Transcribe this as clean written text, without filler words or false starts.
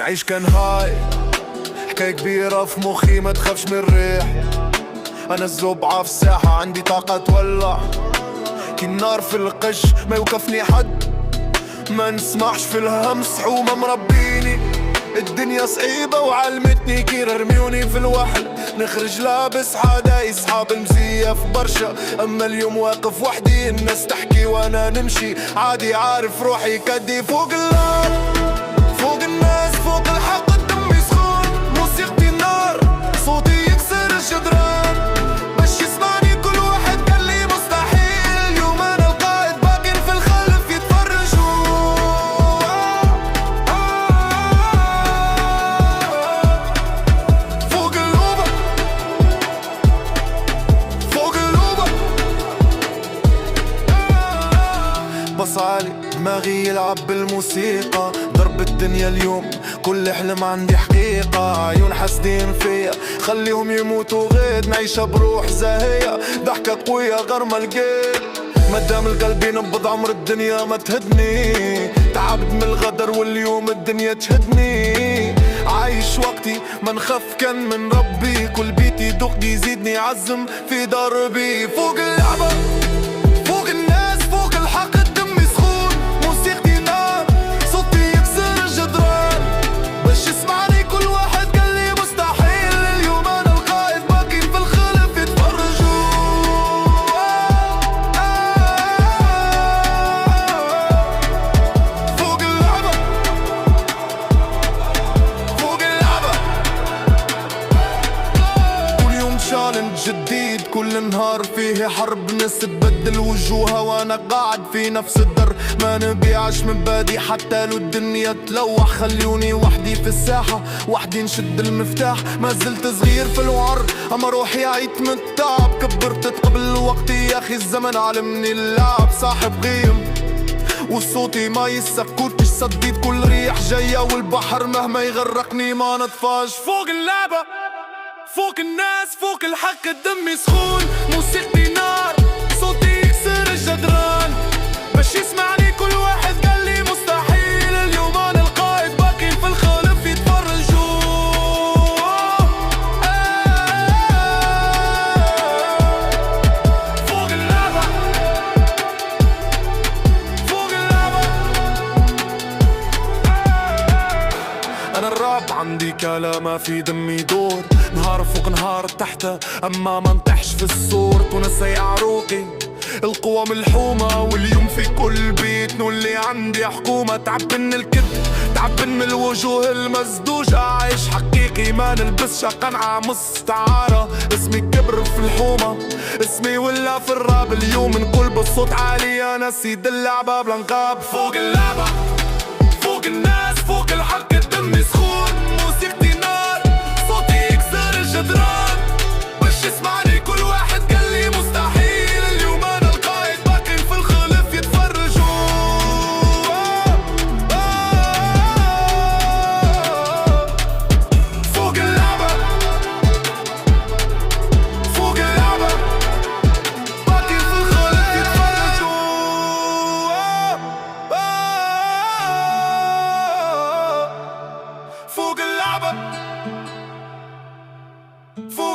نعيش كنهاي حكاية كبيرة في مخي ما تخافش من الريح. أنا الزبعة في الساحة عندي طاقة تولع كي النار في القش ما يوقفني حد. ما نسمعش في الهمس حومة مربيني. الدنيا صعيبة وعلمتني كي رميوني في الوحل نخرج لابس حداي صحاب المزيف برشا. أما اليوم واقف وحدي الناس تحكي وانا نمشي عادي عارف روحي كدي فوق النار فوق الناس فوق الحق الدم يسخن موسيقتي نار صوتي يكسر الجدران باش يسمعني كل واحد قال لي مستحيل. اليوم انا القائد باقين في الخلف يتفرجوا فوق اللوبة فوق اللوبة. بصعالي دماغي يلعب بالموسيقى ضرب الدنيا اليوم كل حلم عندي حقيقة. عيون حاسدين فيا خليهم يموتوا غير نعيشها بروح زاهية ضحكة قوية غرمة القيل. مادام القلب ينبض عمر الدنيا ما تهدني. تعبت من الغدر واليوم الدنيا تشهدني. عايش وقتي ما نخاف كان من ربي كل بيتي يدق يزيدني عزم في دربي. فوق اللعبة فوق الناس فوق الحق الدم يسخون موسيقتي نار صوتي يكسر الجدران باش يسمعني كل واحد قال لي مستحيل. اليوم انا القائد باقين في الخلف يتفرجوا فوق اللعبة فوق اللعبة. كل يوم تشالنج جديد كل نهار فيه حرب ناس تبدل وجوهها وانا قاعد في نفس الدر. ما نبيعش مبادئ حتى لو الدنيا تلوح. خليوني وحدي في الساحة وحدي نشد المفتاح. ما زلت صغير في الوعر اما روحي عيت من التعب. كبرت قبل وقتي يا اخي الزمن علمني اللعب. صاحب قيم وصوتي ما يسكتش صديت كل ريح جاية والبحر مهما يغرقني ما نطفاش. فوق اللعبة فوق الناس فوق الحق الدم يسخون موسيقتي نار صوتي يكسر الجدران باش يسمعني كل واحد قال لي مستحيل. اليوم انا القائد باقين في الخلف يتفرجوا فوق اللعبة فوق اللعبة. انا الراب عندي كلام في دمي يدور نهار فوق نهار تحت اما ما نطحش في الصور. تونس يا عروقي القوى ملحومة واليوم في كل بيت نولي عندي حكومة. تعب من الكذب تعب من الوجوه المزدوجة عايش حقيقي ما نلبسش قنعة مستعارة. اسمي كبر في الحومة اسمي ولا في الراب. اليوم نقول بالصوت عالي انا سيد اللعبة بلا نقاب. فوق اللعبة فوق الناس فوق الحق الدم يسخون موسيقتي نار صوتي يكسر الجدران باش يسمعني كل واحد قال لي مستحيل. اليوم انا القائد باقين في الخلف يتفرجوا فوق اللعبة فوق اللعبة باقين في الخلف يتفرجوا فوق اللعبة فوق